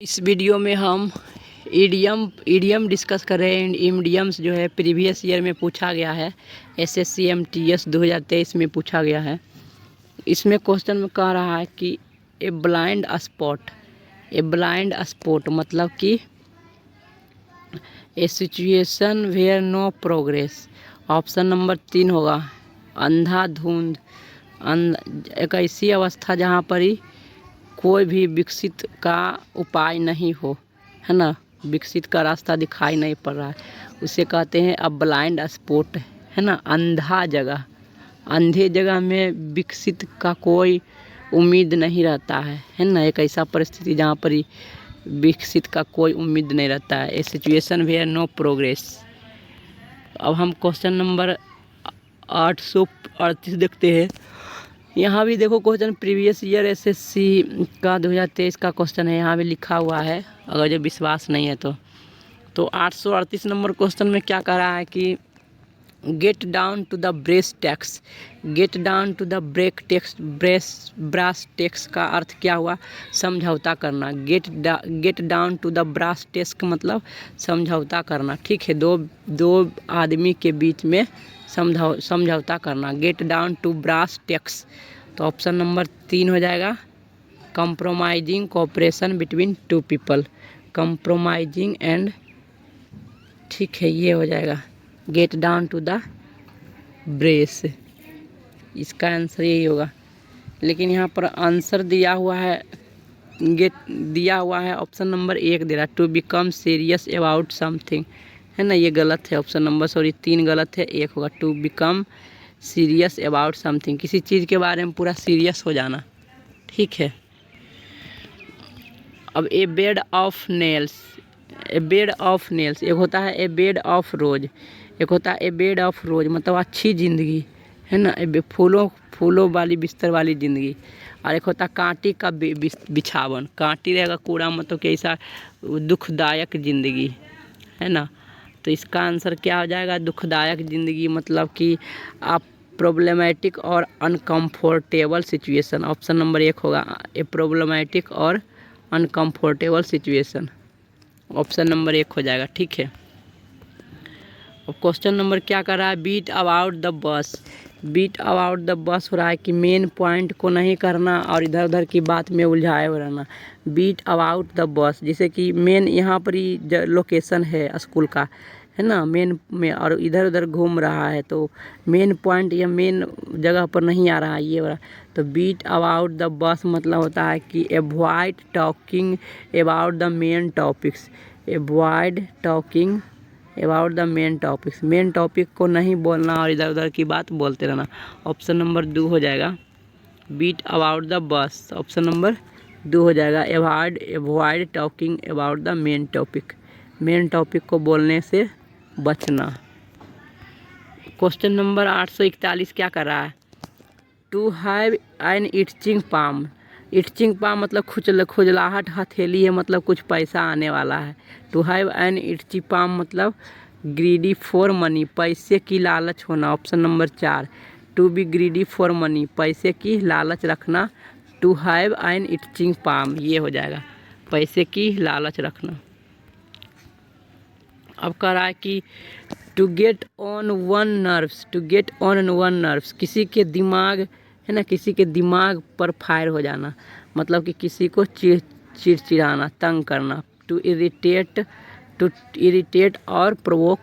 इस वीडियो में हम ईडीएम डिस्कस कर रहे हैं। ईडीएम्स जो है प्रीवियस ईयर में पूछा गया है, एसएससी एमटीएस 2023 में पूछा गया है। इसमें क्वेश्चन में कह रहा है कि ए ब्लाइंड स्पॉट मतलब कि a situation where no progress. Option number 3 होगा अंधाधुंध। एक ऐसी अवस्था जहाँ पर ही कोई भी विकसित का उपाय नहीं हो, है ना, विकसित का रास्ता दिखाई नहीं पड़ रहा है, उसे कहते हैं अब ब्लाइंड स्पॉट, है ना। अंधा जगह, अंधे जगह में विकसित का कोई उम्मीद नहीं रहता है ना। एक ऐसा परिस्थिति जहाँ पर ही विकसित का कोई उम्मीद नहीं रहता है। ए सिचुएशन वेयर नो प्रोग्रेस। अब हम क्वेश्चन नंबर 838 देखते हैं। यहाँ भी देखो क्वेश्चन प्रीवियस ईयर एसएससी का 2023 का क्वेश्चन है, यहाँ भी लिखा हुआ है, अगर जो विश्वास नहीं है तो 838 नंबर क्वेश्चन में क्या कह रहा है कि get down to the brass tacks. Get down to the brass tacks का अर्थ क्या हुआ? समझौता करना। Get down to the brass tacks मतलब समझौता करना, ठीक है। दो आदमी के बीच में समझौता करना, get down to brass tacks. तो ऑप्शन नंबर 3 हो जाएगा compromising cooperation between two people. Compromising and, ठीक है, ये हो जाएगा get down to the brass. इसका आंसर यही होगा, लेकिन यहाँ पर आंसर दिया हुआ है ऑप्शन नंबर 1 दे रहा है to become serious about something, है ना। ये गलत है, ऑप्शन नंबर 3 गलत है, 1 होगा to become serious about something, किसी चीज़ के बारे में पूरा सीरियस हो जाना, ठीक है। अब ए बेड ऑफ नेल्स, एक होता है ए बेड ऑफ रोज, एक होता है ए बेड ऑफ रोज मतलब अच्छी ज़िंदगी, है ना, फूलों वाली बिस्तर वाली ज़िंदगी। और एक होता है कांटी का बिछावन, कांटी रहेगा कूड़ा मतलब कि ऐसा दुखदायक ज़िंदगी, है ना। तो इसका आंसर क्या हो जाएगा? दुखदायक ज़िंदगी मतलब कि आप प्रॉब्लमेटिक और अनकम्फर्टेबल सिचुएशन। ऑप्शन नंबर 1 होगा ए प्रॉब्लमेटिक और अनकम्फर्टेबल सिचुएशन, ऑप्शन नंबर 1 हो जाएगा, ठीक है। अब क्वेश्चन नंबर क्या कर रहा है? बीट अबाउट द बस हो रहा है कि मेन पॉइंट को नहीं करना और इधर उधर की बात में उलझाए हुए रहना। बीट अबाउट द बस, जैसे कि मेन यहाँ पर ही लोकेशन है स्कूल का, है ना, मेन में, और इधर उधर घूम रहा है तो मेन पॉइंट या मेन जगह पर नहीं आ रहा है ये वाला। तो बीट अबाउट द बस मतलब होता है कि avoid talking about the main topics. Avoid talking about the main topics, main topic को नहीं बोलना और इधर उधर की बात बोलते रहना। ऑप्शन नंबर 2 हो जाएगा beat about the bush, option number 2 हो जाएगा avoid talking about the main topic, main topic को बोलने से बचना। क्वेश्चन नंबर 841 क्या कर रहा है? To have an itching palm मतलब खुजलाहट हथेली है, मतलब कुछ पैसा आने वाला है। To have an itchy palm मतलब ग्रीडी फॉर मनी, पैसे की लालच होना, option number 4। To be greedy for money, पैसे की लालच रखना। To have an itching palm, ये हो जाएगा पैसे की लालच रखना। अब कह रहा है कि to get on one nerves, किसी के दिमाग, है ना, किसी के दिमाग पर फायर हो जाना, मतलब कि किसी को चिड़चिड़ाना, तंग करना। To irritate or provoke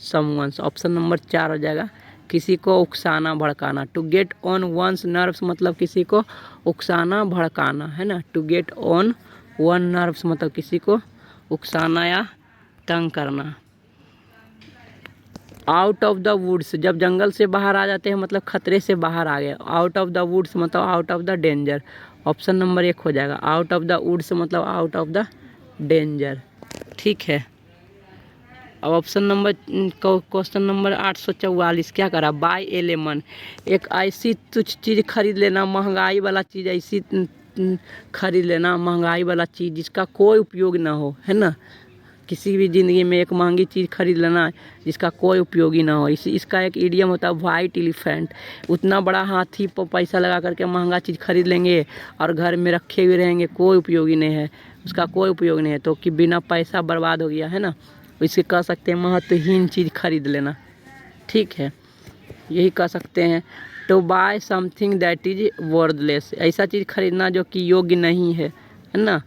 someone, option number 4 हो जाएगा किसी को उकसाना भड़काना। To get on one's nerves मतलब किसी को उकसाना भड़काना, है ना। To get on one nerves मतलब किसी को उकसाना या तंग करना। आउट ऑफ द वुड्स, जब जंगल से बाहर आ जाते हैं मतलब खतरे से बाहर आ गए। आउट ऑफ द वुड्स मतलब out of the danger, option number 1 हो जाएगा आउट ऑफ द वुड्स मतलब आउट ऑफ द डेंजर, ठीक है। अब क्वेश्चन नंबर 844 क्या करा? बाय ए लेमन, एक ऐसी तुच्छ चीज़ खरीद लेना, महंगाई वाला चीज़ खरीद लेना महंगाई वाला चीज़ जिसका कोई उपयोग ना हो, है ना, किसी भी ज़िंदगी में एक महंगी चीज़ खरीद लेना जिसका कोई उपयोगी ना हो। इसका एक इडियम होता है वाइट एलिफेंट। उतना बड़ा हाथी पर पैसा लगा करके महंगा चीज़ खरीद लेंगे और घर में रखे हुए रहेंगे, कोई उपयोगी नहीं है, उसका कोई उपयोग नहीं है, तो कि बिना पैसा बर्बाद हो गया है ना। इसे कह सकते हैं महत्वहीन चीज़ खरीद लेना, ठीक है, यही कह सकते हैं। To buy something that is worthless, ऐसा चीज़ खरीदना जो कि योग्य नहीं है ना,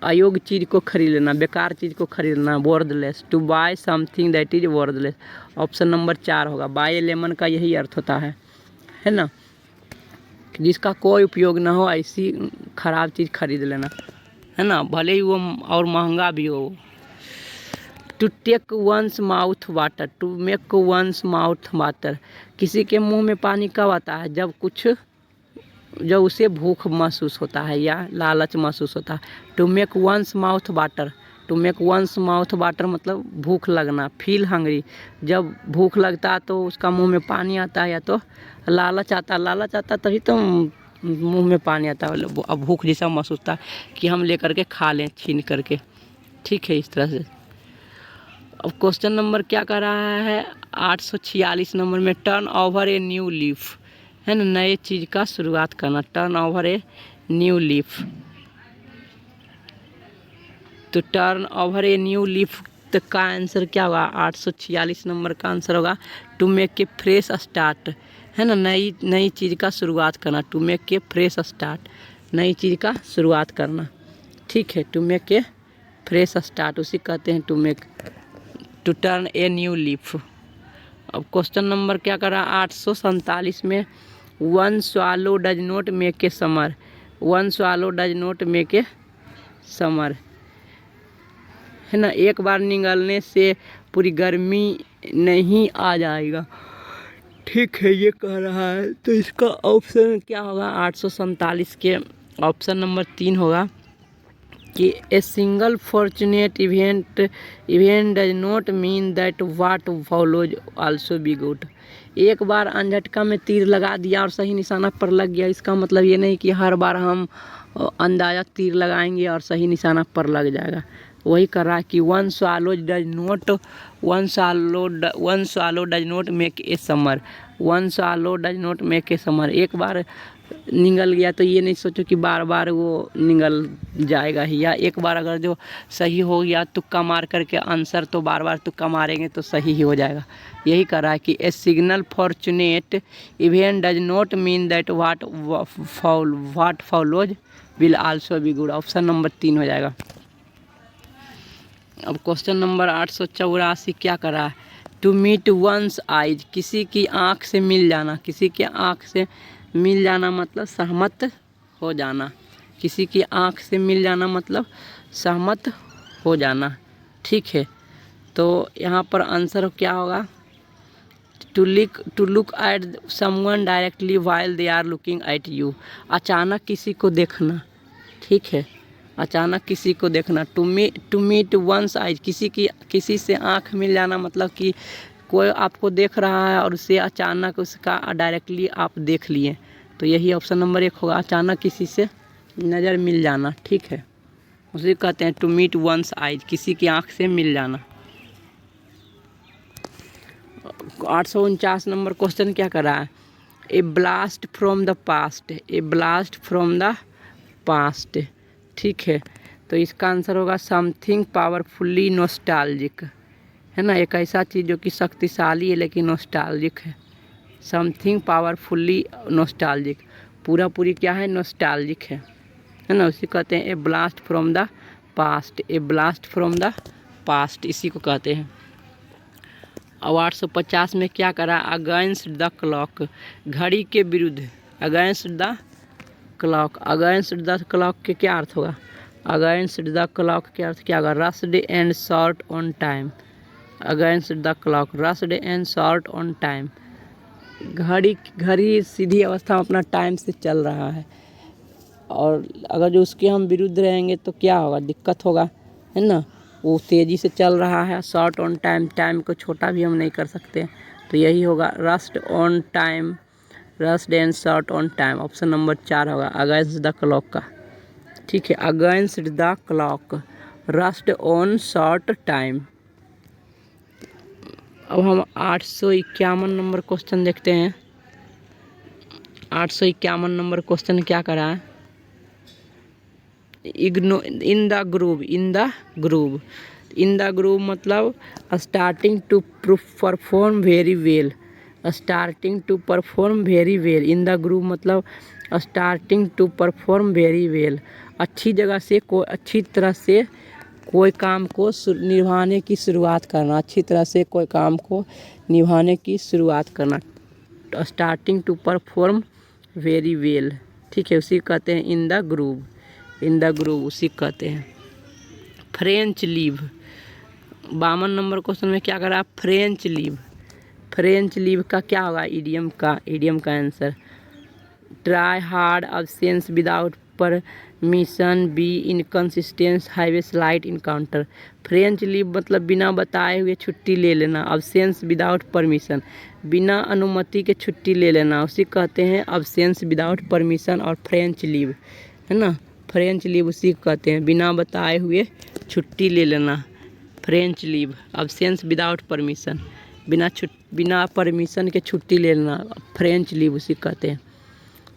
अयोग्य चीज़ को खरीद लेना, बेकार चीज़ को खरीदना, worthless. To buy something that is worthless, option number 4 होगा। बाय लेमन का यही अर्थ होता है ना, जिसका कोई उपयोग ना हो ऐसी खराब चीज़ खरीद लेना, है ना, भले ही वो और महंगा भी हो। To take one's mouth water, to make one's mouth water, किसी के मुंह में पानी कब आता है, जब उसे भूख महसूस होता है या लालच महसूस होता है। To make one's mouth water, to make one's mouth water मतलब भूख लगना, फील हंग्री, जब भूख लगता है तो उसका मुंह में पानी आता है या तो लालच आता तभी तो मुंह में पानी आता है, अब भूख जैसा महसूस होता है कि हम लेकर के खा लें छीन करके, ठीक है, इस तरह से। अब क्वेश्चन नंबर क्या कर रहा है 846 नंबर में, turn over a new leaf, है ना, नए चीज़ का शुरुआत करना, turn over a new leaf. तो turn over a new leaf तो का आंसर क्या होगा, 846 नंबर का आंसर होगा to make a fresh start, है ना, नई चीज़ का शुरुआत करना, to make a fresh start, नई चीज़ का शुरुआत करना, ठीक है, to make a fresh start उसी कहते हैं to make, to turn a new leaf. अब क्वेश्चन नंबर क्या कर रहा है 847 में, one swallow does not make a summer, one swallow does not make a summer, है ना, एक बार निगलने से पूरी गर्मी नहीं आ जाएगा, ठीक है, ये कह रहा है। तो इसका ऑप्शन क्या होगा 847 के ऑप्शन नंबर 3 होगा कि a single fortunate event does not mean that what follows also be good, एक बार अनझटका में तीर लगा दिया और सही निशाना पर लग गया, इसका मतलब ये नहीं कि हर बार हम अंदाजा तीर लगाएंगे और सही निशाना पर लग जाएगा। वही कर रहा है कि one swallow does not make a summer, one swallow does not make a summer, एक बार निगल गया तो ये नहीं सोचो कि बार बार वो निगल जाएगा ही, या एक बार अगर जो सही हो गया तुक्का मार करके आंसर, तो बार बार तुक्का मारेंगे तो सही ही हो जाएगा। यही कह रहा है कि a signal fortunate event does not mean that what follows will also be good, option number 3 हो जाएगा। अब क्वेश्चन नंबर 884 क्या कर रहा है, टू मीट वंस आइज, किसी की आँख से मिल जाना, किसी की आँख से मिल जाना मतलब सहमत हो जाना, किसी की आँख से मिल जाना मतलब सहमत हो जाना, ठीक है। तो यहाँ पर आंसर क्या होगा, to look at someone directly while they are looking at you, अचानक किसी को देखना, ठीक है, अचानक किसी को देखना। टू मीट वंस आइज, किसी से आँख मिल जाना मतलब कि कोई आपको देख रहा है और उसे अचानक उसका डायरेक्टली आप देख लिए, तो यही ऑप्शन नंबर 1 होगा, अचानक किसी से नज़र मिल जाना, ठीक है, उसे कहते हैं टू मीट वंस आइज, किसी की आँख से मिल जाना। 849 नंबर क्वेश्चन क्या कर रहा है, a blast from the past, a blast from the past, ठीक है, तो इसका आंसर होगा समथिंग पावरफुली नॉस्टैल्जिक, है ना, एक ऐसा चीज़ जो कि शक्तिशाली है लेकिन नॉस्टैल्जिक है, समथिंग पावरफुली नॉस्टैल्जिक, पूरी क्या है, नॉस्टैल्जिक है ना, उसी कहते हैं a blast from the past, a blast from the past, इसी को कहते हैं। अब 850 में क्या करा, अगेंस्ट द क्लॉक, घड़ी के विरुद्ध, against the clock, against the clock के क्या अर्थ होगा, अगेंस्ट द क्लॉक के अर्थ क्या होगा, rushed and short on time, against the clock, rushed and short on time, घड़ी सीधी अवस्था में अपना टाइम से चल रहा है, और अगर जो उसके हम विरुद्ध रहेंगे तो क्या होगा, दिक्कत होगा, है ना, वो तेज़ी से चल रहा है, शॉर्ट ऑन टाइम, टाइम को छोटा भी हम नहीं कर सकते, तो यही होगा rushed on time, rushed and short on time, option number 4 होगा अगेंस्ट द क्लॉक का, ठीक है, against the clock, rust on short time. अब हम 851 नंबर क्वेश्चन देखते हैं। 851 नंबर क्वेश्चन क्या करा है? इन द ग्रुप मतलब starting to perform very well. Starting to perform very well. In the group मतलब starting to perform very well. अच्छी तरह से कोई काम को निभाने की शुरुआत करना। अच्छी तरह से कोई काम को निभाने की शुरुआत करना। Starting to perform very well, ठीक है, उसी कहते हैं इन द ग्रुप उसी कहते हैं। French leave. 52 नंबर क्वेश्चन में क्या करा? फ्रेंच लीव का क्या होगा? इडियम का answer. Try hard, absence without permission, be inconsistence, highway slight encounter. French leave मतलब बिना बताए हुए छुट्टी ले लेना। अब्सेंस विदाउट परमिशन, बिना अनुमति के छुट्टी ले लेना, उसी कहते हैं अब्सेंस विदाउट परमिशन। और फ्रेंच लीव है ना, फ्रेंच लीव उसी कहते हैं बिना बताए हुए छुट्टी ले लेना। French leave, absence without permission, बिना परमिशन के छुट्टी ले लेना, फ्रेंच लीव उसी कहते हैं।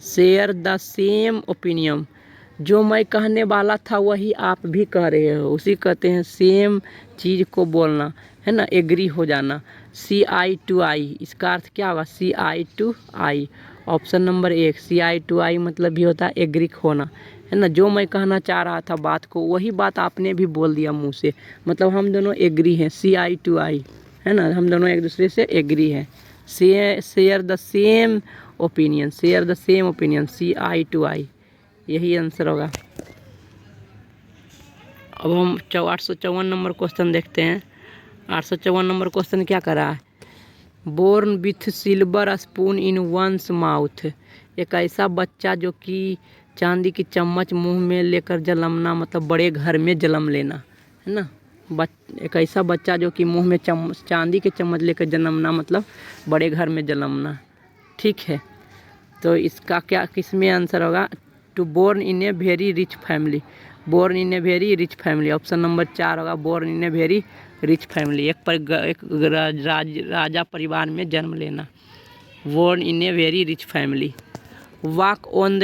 शेयर द सेम ओपिनियन, जो मैं कहने वाला था वही आप भी कह रहे हो, उसी कहते हैं सेम चीज़ को बोलना, है ना, एग्री हो जाना। CI2I, इसका अर्थ क्या होगा? CI2I, ऑप्शन नंबर 1 CI2I मतलब भी होता है एग्री होना, है ना। जो मैं कहना चाह रहा था बात को वही बात आपने भी बोल दिया मुंह से, मतलब हम दोनों एग्री हैं। CI2I, है ना, हम दोनों एक दूसरे से एग्री हैं। Share the same opinion, CI2I, यही आंसर होगा। अब हम 854 नंबर क्वेश्चन देखते हैं। 854 नंबर क्वेश्चन क्या करा है? Born with silver spoon in one's mouth, एक ऐसा बच्चा जो कि चांदी की चम्मच मुंह में लेकर जन्मना, मतलब बड़े घर में जन्म लेना, है ना। एक ऐसा बच्चा जो कि मुंह में चांदी की चम्मच लेकर जन्मना मतलब बड़े घर में जन्मना, ठीक है। तो इसका क्या किस में आंसर होगा? To born in a very rich family, born in a very rich family, option number 4 होगा born in a very rich family, एक राजा परिवार में जन्म लेना, born in a very rich family. Walk on the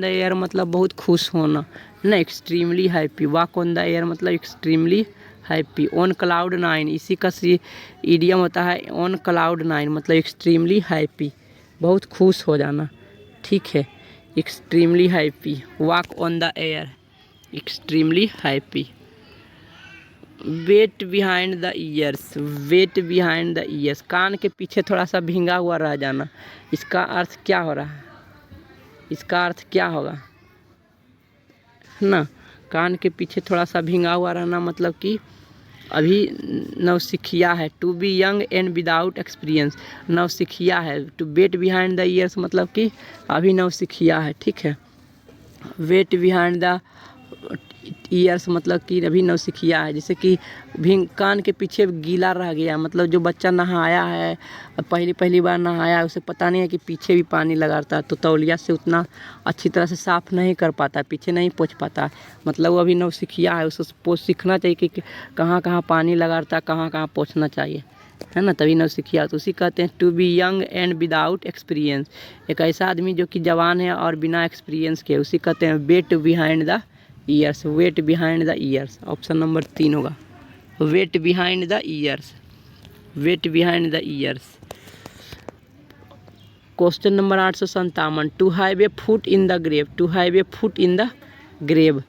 air मतलब बहुत खुश होना ना, extremely happy. Walk on the air मतलब एक्सट्रीमली हैप्पी। ऑन क्लाउड 9, इसी का इडियम होता है ऑन क्लाउड 9 मतलब एक्सट्रीमली हैप्पी, बहुत खुश हो जाना, ठीक है, extremely happy. Walk on the air, extremely happy. Wet behind the ears, कान के पीछे थोड़ा सा भींगा हुआ रह जाना, इसका अर्थ क्या हो रहा है? इसका अर्थ क्या होगा, है ना, कान के पीछे थोड़ा सा भींगा हुआ रहना मतलब कि अभी नौसिखिया है। To be young and without experience, नौसिखिया है। To wet behind the ears मतलब कि अभी नौसिखिया है, ठीक है। वेट बिहाइंड द ईयर्स मतलब कि अभी नौसिखिया है, जैसे कि कान के पीछे गीला रह गया, मतलब जो बच्चा नहाया है, पहली बार नहाया है, उसे पता नहीं है कि पीछे भी पानी लगाता है, तो तौलिया से उतना अच्छी तरह से साफ़ नहीं कर पाता, पीछे नहीं पोंछ पाता, मतलब वो अभी नौसिखिया है, उसे सीखना चाहिए कि कहाँ कहाँ पानी लगाता, कहाँ कहाँ पोंछना चाहिए, है ना, तभी नौसिखिया। तो उसी कहते हैं to be young and without experience, एक ऐसा आदमी जो कि जवान है और बिना एक्सपीरियंस के, उसी कहते हैं wet behind the ears, wet behind the ears, option number 3 होगा, wet behind the ears, wet behind the ears. Question number 857, to have a foot in the grave, to have a foot in the grave,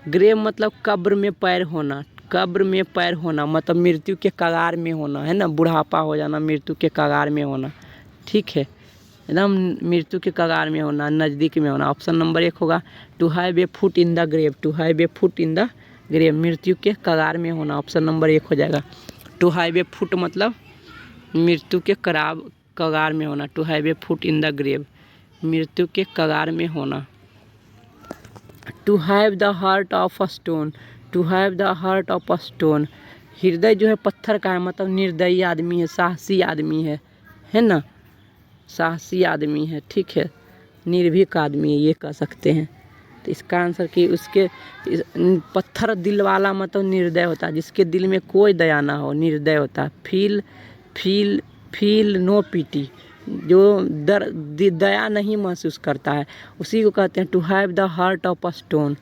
grave मतलब कब्र में पैर होना, कब्र में पैर होना मतलब मृत्यु के कगार में होना, है ना, बुढ़ापा हो जाना, मृत्यु के कगार में होना, ठीक है, एकदम मृत्यु के कगार में होना, नज़दीक में होना, ऑप्शन नंबर 1 होगा to have a foot in the grave, to have a foot in the grave, मृत्यु के कगार में होना, ऑप्शन नंबर 1 हो जाएगा। टू हैव ए फुट मतलब मृत्यु के कगार में होना, to have a foot in the grave, मृत्यु के कगार में होना। To have the heart of a stone, to have the heart of a stone, हृदय जो है पत्थर का है, मतलब निर्दयी आदमी है, साहसी आदमी है ना, साहसी आदमी है, ठीक है, निर्भीक आदमी है, ये कह सकते हैं, तो इसका आंसर कि उसके पत्थर दिल वाला मतलब निर्दय होता है, जिसके दिल में कोई दया ना हो, निर्दय होता है। फील नो पीटी, जो दया नहीं महसूस करता है, उसी को कहते हैं to have the heart of a stone.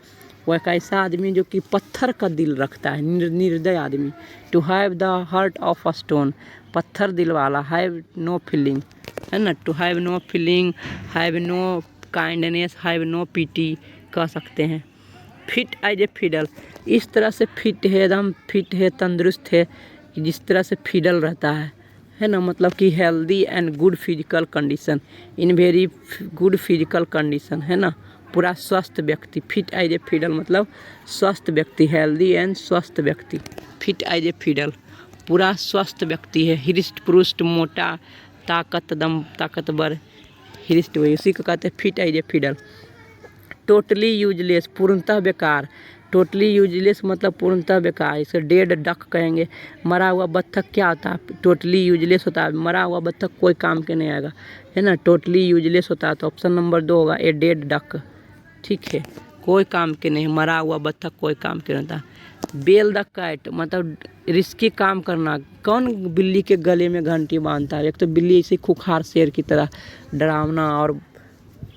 वो एक ऐसा आदमी जो कि पत्थर का दिल रखता है, निर्दय आदमी। To have the heart of a stone, पत्थर दिल वाला। हैव नो फीलिंग, है ना, to have no feeling, have no kindness, have no pity कह सकते हैं। फिट एज ए फिडल, इस तरह से फिट है, एकदम फिट है, तंदुरुस्त है कि जिस तरह से फिडल रहता है ना, मतलब कि healthy and good physical condition, in very good physical condition, है ना, पूरा स्वस्थ व्यक्ति। फिट एज ए फिडल मतलब स्वस्थ व्यक्ति, हेल्दी एंड स्वस्थ व्यक्ति। फिट एज ए फिडल पूरा स्वस्थ व्यक्ति है। हृष्ट पुरुष, मोटा, ताकतवर, हृष्ट, वही उसी को कहते हैं fit as a fiddle. Totally useless, पूर्णतः बेकार। टोटली यूजलेस मतलब पूर्णतः बेकार, इसे डेड डक कहेंगे। मरा हुआ बत्तख क्या होता है? टोटली यूजलेस होता है। मरा हुआ बत्तख कोई काम के नहीं आएगा, है ना, टोटली यूजलेस होता है। तो ऑप्शन नंबर 2 होगा ए डेड डक, ठीक है, कोई काम के नहीं, मरा हुआ बत्तख कोई काम के नहीं होता। बेल द कैट मतलब रिस्की काम करना। कौन बिल्ली के गले में घंटी बांधता है? एक तो बिल्ली इसी खुखार शेर की तरह डरावना और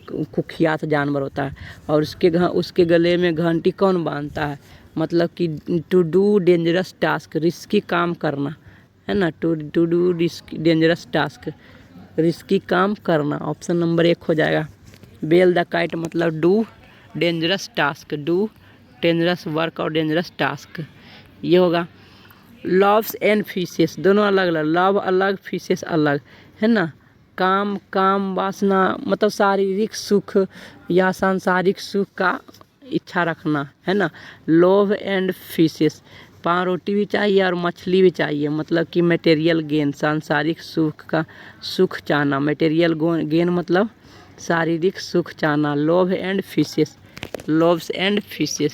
कुख्यात जानवर होता है, और उसके गले में घंटी कौन बांधता है? मतलब कि to do dangerous task, risky काम करना, है ना, to do dangerous task, risky काम करना। ऑप्शन नंबर 1 हो जाएगा। बेल द काइट मतलब do dangerous task, do dangerous work और डेंजरस टास्क, ये होगा। लव्स एंड फिशेस दोनों अलग अलग, लव अलग, फिशेस अलग, है ना। काम वासना मतलब शारीरिक सुख या सांसारिक सुख का इच्छा रखना, है ना। लव एंड फिशेस, 5 रोटी भी चाहिए और मछली भी चाहिए, मतलब कि मटेरियल गेन, सांसारिक सुख का सुख चाहना। मटेरियल गेन मतलब शारीरिक सुख चाहना। Love and fishes, loves and fishes,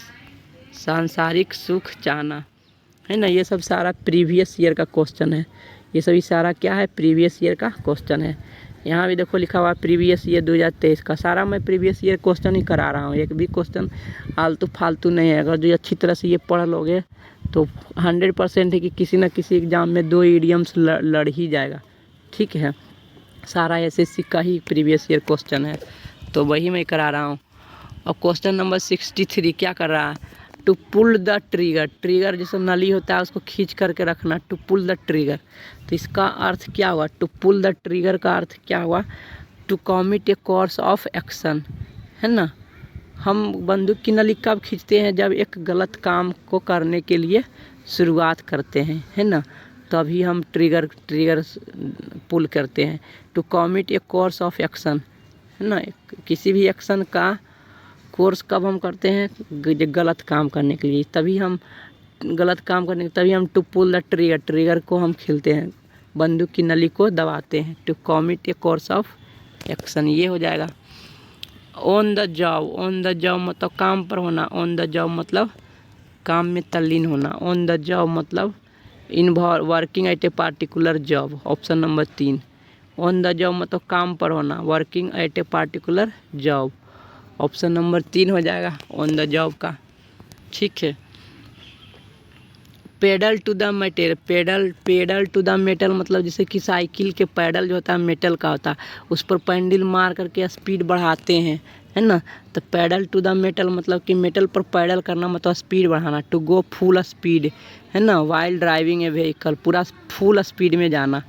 सांसारिक सुख चाहना, है ना। ये सब सारा प्रीवियस ईयर का क्वेश्चन है। ये सभी सारा क्या है? प्रीवियस ईयर का क्वेश्चन है। यहाँ भी देखो लिखा हुआ प्रीवियस ईयर 2023 का। सारा मैं प्रीवियस ईयर क्वेश्चन ही करा रहा हूँ, एक भी क्वेश्चन आलतू फालतू नहीं है। अगर जो अच्छी तरह से ये पढ़ लोगे तो 100% है कि किसी न किसी एग्ज़ाम में 2 इडियम्स लड़ ही जाएगा, ठीक है। सारा एसएससी का ही प्रीवियस ईयर क्वेश्चन है, तो वही मैं करा रहा हूँ। और क्वेश्चन नंबर 63 क्या कर रहा है? To pull the trigger, trigger जैसे नली होता है उसको खींच करके रखना, टू पुल द ट्रिगर। तो इसका अर्थ क्या हुआ? टू पुल द ट्रिगर का अर्थ क्या हुआ? To commit a course of action, है ना। हम बंदूक की नली कब खींचते हैं? जब एक गलत काम को करने के लिए शुरुआत करते हैं, है ना, तभी हम ट्रिगर पुल करते हैं। To commit a course of action, है ना, किसी भी एक्शन का कोर्स कब हम करते हैं? गलत काम करने के लिए, तभी हम गलत काम करने तभी हम to pull the trigger, trigger को हम खींचते हैं, बंदूक की नली को दबाते हैं। To commit a course of action, ये हो जाएगा। On the job, on the job मतलब काम पर होना, ऑन द जॉब मतलब काम में तल्लीन होना, ऑन द जॉब मतलब involve working at a particular job. Option number 3, on the job मतलब काम पर होना, working at a particular job. Option number 3 हो जाएगा ऑन द जॉब का, ठीक है। Pedal to the metal, pedal to the metal मतलब जैसे कि साइकिल के पैडल जो होता है मेटल का होता है, उस पर पैंडल मार करके स्पीड बढ़ाते हैं, है ना। तो पेडल टू द मेटल मतलब कि मेटल पर पैडल करना मतलब स्पीड बढ़ाना। टू गो फुल स्पीड, है ना, वाइल ड्राइविंग ए व्हीकल, पूरा फुल स्पीड में जाना,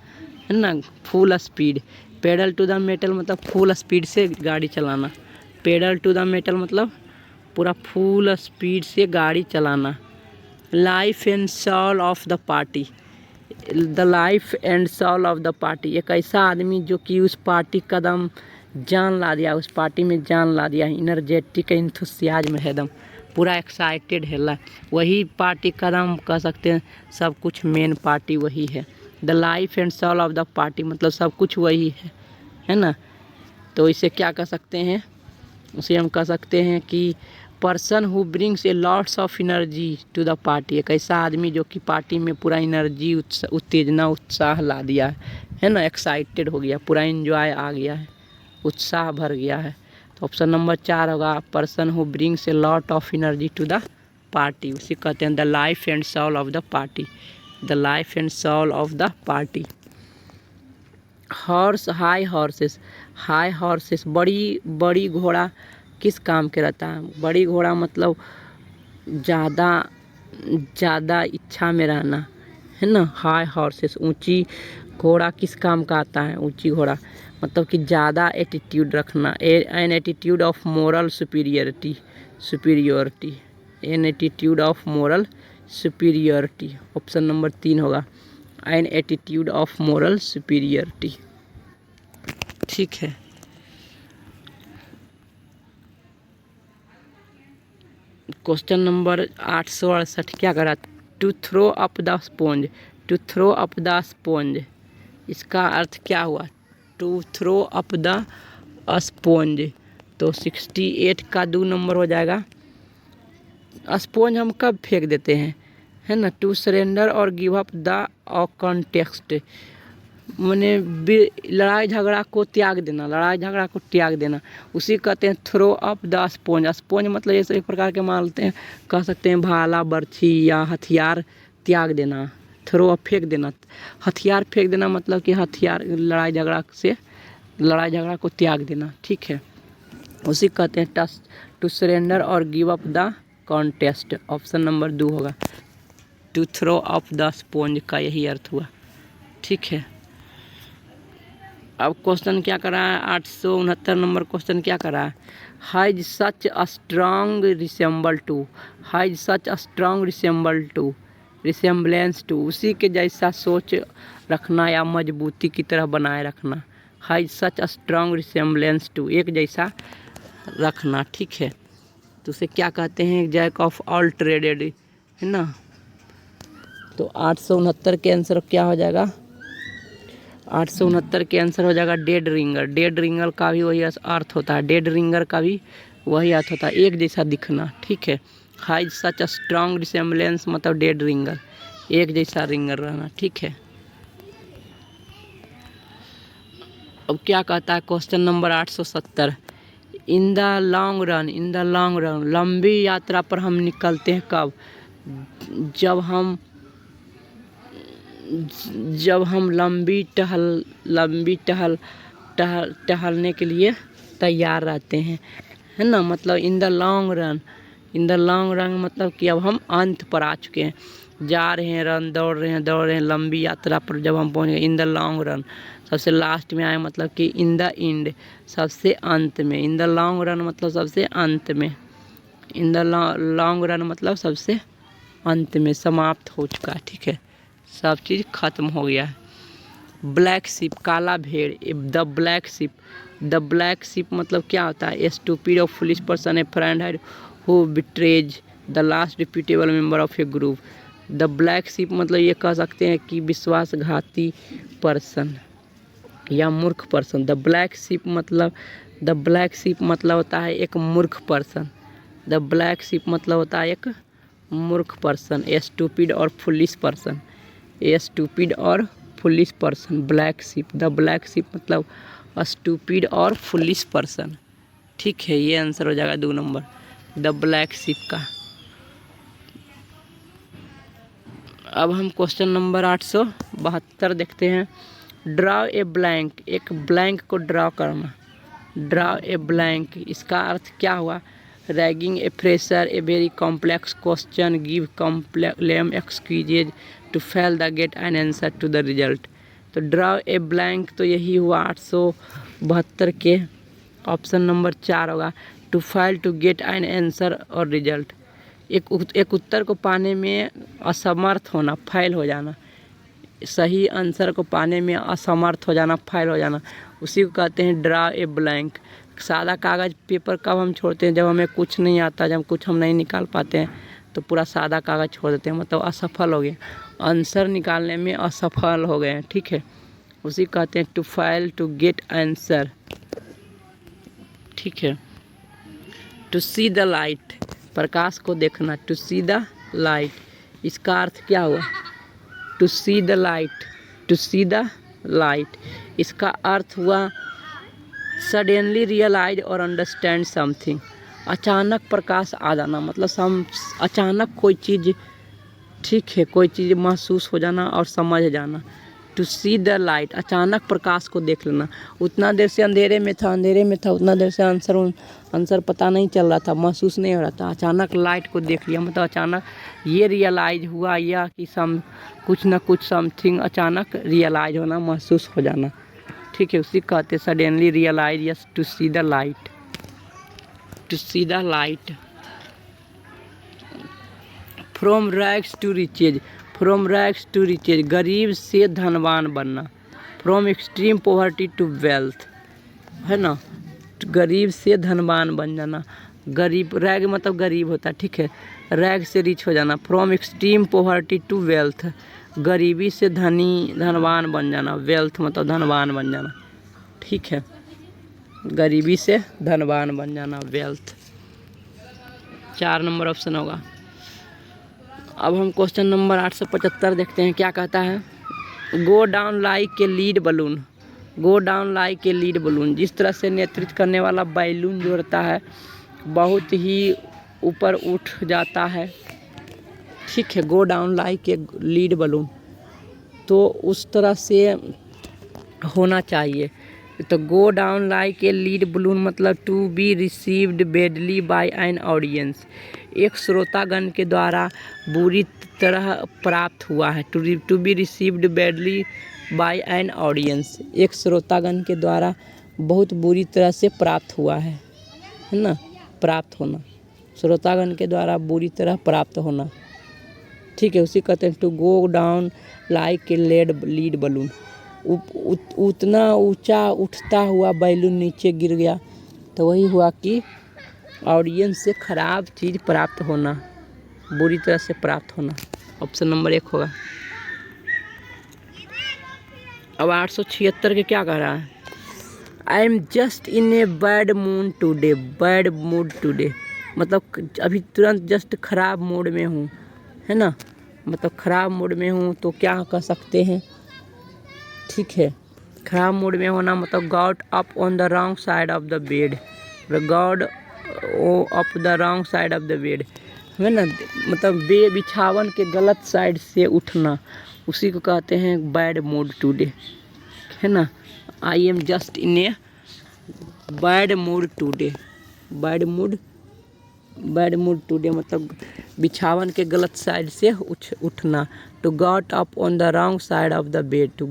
है ना, full speed. Pedal to the metal मतलब फुल स्पीड से गाड़ी चलाना। पेडल टू द मेटल मतलब पूरा फुल स्पीड से गाड़ी चलाना। Life and soul of the party, the life and soul of the party, एक ऐसा आदमी जो कि उस पार्टी का दम जान ला दिया, उस पार्टी में जान ला दिया, इनर्जेटिक इंथुसियाज्म है, एकदम पूरा एक्साइटेड है, वही पार्टी का दम कह सकते हैं। सब कुछ मेन पार्टी वही है। The life and soul of the party मतलब सब कुछ वही है ना। तो इसे क्या कह सकते हैं? उसे हम कह सकते हैं कि person who brings a lots of energy to the party, एक ऐसा आदमी जो कि पार्टी में पूरा एनर्जी, उत्तेजना, उत्साह ला दिया है ना, एक्साइटेड हो गया, पूरा एंजॉय आ गया है, उत्साह भर गया है। तो ऑप्शन नंबर 4 होगा person who brings a lot of energy to the party, उसे कहते हैं the life and soul of the party, the life and soul of the party. Horse high horses, high horses बड़ी बड़ी घोड़ा किस काम के रहता है? बड़ी घोड़ा मतलब ज़्यादा ज़्यादा इच्छा में रहना, है ना। हाई हॉर्सेस ऊंची घोड़ा किस काम का आता है? ऊंची घोड़ा मतलब कि ज़्यादा एटीट्यूड रखना, an attitude of moral superiority, superiority, an attitude of moral superiority. Option number 3 होगा an attitude of moral superiority. ठीक है, क्वेश्चन नंबर 868 क्या करा? To throw up the sponge, to throw up the sponge, इसका अर्थ क्या हुआ? To throw up the sponge, तो 68 का 2 नंबर हो जाएगा। स्पॉन्ज हम कब फेंक देते हैं, है ना? टू सरेंडर और गिव अप द कॉन्टेक्स्ट, मैंने लड़ाई झगड़ा को त्याग देना, लड़ाई झगड़ा को त्याग देना, उसी कहते हैं throw up the sponge. Sponge मतलब ये एक प्रकार के मानते हैं, कह सकते हैं भाला बर्छी या हथियार त्याग देना, थ्रो अप फेंक देना। हथियार फेंक देना मतलब कि हथियार लड़ाई झगड़ा से, लड़ाई झगड़ा को त्याग देना। ठीक है, उसी कहते हैं टू सरेंडर और give up the contest. Option number 2 होगा to throw up the sponge का यही अर्थ हुआ। ठीक है, अब क्वेश्चन क्या करा है? 869 नंबर क्वेश्चन क्या करा है? Has such a strong resemble to, has such a strong resemble to, resemblance to, उसी के जैसा सोच रखना या मजबूती की तरह बनाए रखना। Has such a strong resemblance to, एक जैसा रखना। ठीक है, तो उसे क्या कहते हैं? जैक ऑफ ऑल ट्रेडेड, है ना। तो 869 के आंसर क्या हो जाएगा? 869 के आंसर हो जाएगा डेड रिंगर। डेड रिंगर का भी वही अर्थ होता है, डेड रिंगर का भी वही अर्थ होता है, एक जैसा दिखना। ठीक है, high such a strong resemblance मतलब डेड रिंगर, एक जैसा रिंगर रहना। ठीक है, अब क्या कहता है question number 870? In the long run, in the long run, लंबी यात्रा पर हम निकलते हैं कब? जब हम लंबी टहलने के लिए तैयार रहते हैं, है ना। मतलब in the long run, in the long run मतलब कि अब हम अंत पर आ चुके हैं, जा रहे हैं, रन दौड़ रहे हैं लंबी यात्रा पर जब हम पहुँच गए। इन द लॉन्ग रन सबसे लास्ट में आए मतलब कि इन द एंड सबसे अंत में, इन द लॉन्ग रन मतलब सबसे अंत में, इन द लॉन्ग रन मतलब सबसे अंत में, समाप्त हो चुका है। ठीक है, सब चीज़ खत्म हो गया है। ब्लैक शिप काला भेड़, the black ship, the black ship मतलब क्या होता है? ए स्टूपिड और फुलिश पर्सन, ए फ्रेंड है who betrays the last reputable member of A group. The black ship मतलब ये कह सकते हैं कि विश्वासघाती पर्सन या मूर्ख पर्सन। द ब्लैक शिप मतलब, द ब्लैक शिप मतलब होता है एक मूर्ख पर्सन, द ब्लैक शिप मतलब होता है एक मूर्ख पर्सन। ए स्टूपिड और फुलिश पर्सन, ए स्टूपिड और foolish person, black ship, the black ship मतलब स्टूपिड और फुलिश पर्सन। ठीक है, ये आंसर हो जाएगा 2 नंबर द ब्लैक शिप का। अब हम क्वेश्चन नंबर 872 देखते हैं। ड्रा ए ब्लैंक, एक ब्लैंक को ड्रा करना, ड्रा ए ब्लैंक, इसका अर्थ क्या हुआ? Ragging a fresher, a very complex question, give lame excuses to fail the get an answer to the result. तो ड्रा ए ब्लैंक तो यही हुआ 872 के ऑप्शन नंबर 4 होगा to fail to get an answer और रिजल्ट। एक उत्तर को पाने में असमर्थ होना, फेल हो जाना, सही आंसर को पाने में असमर्थ हो जाना, फेल हो जाना, उसी को कहते हैं ड्रा ए ब्लैंक। सादा कागज़ पेपर कब हम छोड़ते हैं? जब हमें कुछ नहीं आता, जब कुछ हम नहीं निकाल पाते हैं तो पूरा सादा कागज़ छोड़ देते हैं, मतलब असफल हो गए, आंसर निकालने में असफल हो गए हैं। ठीक है, उसी कहते हैं to fail to get answer. ठीक है, टू सी द लाइट, प्रकाश को देखना, टू सी द लाइट, इसका अर्थ क्या हुआ? To see the light, to see the light, इसका अर्थ हुआ सडनली रियलाइज और अंडरस्टैंड समथिंग, अचानक प्रकाश आ जाना, मतलब अचानक कोई चीज़, ठीक है, कोई चीज़ महसूस हो जाना और समझ जाना। टू सी द लाइट, अचानक प्रकाश को देख लेना। उतना देर से अंधेरे में था, उतना देर से आंसर पता नहीं चल रहा था, महसूस नहीं हो रहा था, अचानक लाइट को देख लिया, मतलब अचानक ये रियलाइज हुआ या कि कुछ ना कुछ समथिंग अचानक रियलाइज होना, महसूस हो जाना, ठीक है, उसी कहते suddenly realise, yes, to see the light, to see the light. From rags to riches, from rags to riches, गरीब से धनवान बनना। From extreme poverty to wealth, है ना, गरीब से धनवान बन जाना। गरीब, रैग मतलब गरीब होता है, ठीक है, रैग से रिच हो जाना। From extreme poverty to wealth, गरीबी से धनवान बन जाना। वेल्थ मतलब धनवान बन जाना, ठीक है, गरीबी से धनवान बन जाना, वेल्थ। 4 नंबर ऑप्शन होगा। अब हम क्वेश्चन नंबर 875 देखते हैं, क्या कहता है। Go down like a lead balloon, go down like a lead balloon, जिस तरह से नेतृत्व करने वाला बैलून जो रहता है बहुत ही ऊपर उठ जाता है, ठीक है, go down like a lead balloon, तो उस तरह से होना चाहिए। तो go down like a lead balloon मतलब to be received badly by an audience, एक श्रोतागण के द्वारा बुरी तरह प्राप्त हुआ है। To be received badly by an audience, एक श्रोतागण के द्वारा बहुत बुरी तरह से प्राप्त हुआ है ना, प्राप्त होना, श्रोतागण के द्वारा बुरी तरह प्राप्त होना, ठीक है, उसी कहते हैं to go down like a lead balloon, उतना ऊंचा उठता हुआ बैलून नीचे गिर गया, तो वही हुआ कि ऑडियंस से ख़राब चीज़ प्राप्त होना, बुरी तरह से प्राप्त होना। ऑप्शन नंबर 1 होगा। अब 876 के क्या कह रहा है। आई am just in a bad mood today, bad mood today मतलब अभी तुरंत जस्ट ख़राब मूड में हूँ, है ना, मतलब ख़राब मूड में हूँ, तो क्या कह सकते हैं, ठीक है, ख़राब मूड में होना मतलब got up on the wrong side of the bed, God up the wrong side of the bed, है ना, मतलब बिछावन के गलत साइड से उठना, उसी को कहते हैं बैड मूड टूडे, है ना। I am just in a bad mood today, bad mood today मतलब बिछावन के गलत साइड से उठना। To got up on the wrong side of the bed, to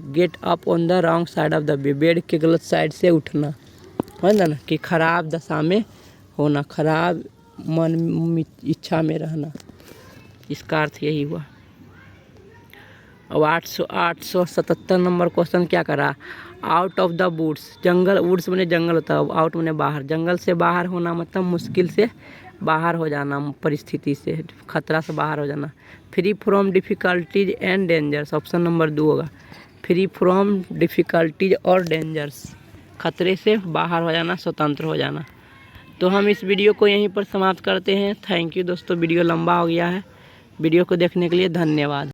get up on the wrong side of the bed, bed के गलत side से उठना, है ना, कि खराब दशा में होना, खराब मन इच्छा में रहना, इसका अर्थ यही हुआ। अब 877 नंबर क्वेश्चन क्या करा। आउट ऑफ द वुड्स, जंगल, वुड्स मैंने जंगल होता है, आउट मैंने बाहर, जंगल से बाहर होना मतलब मुश्किल से बाहर हो जाना, परिस्थिति से, खतरा से बाहर हो जाना। Free from difficulties and dangers, option number 2 होगा। फ्री फ्रॉम डिफ़िकल्टीज और डेंजर्स, खतरे से बाहर हो जाना, स्वतंत्र हो जाना। तो हम इस वीडियो को यहीं पर समाप्त करते हैं। थैंक यू दोस्तों, वीडियो लंबा हो गया है। वीडियो को देखने के लिए धन्यवाद।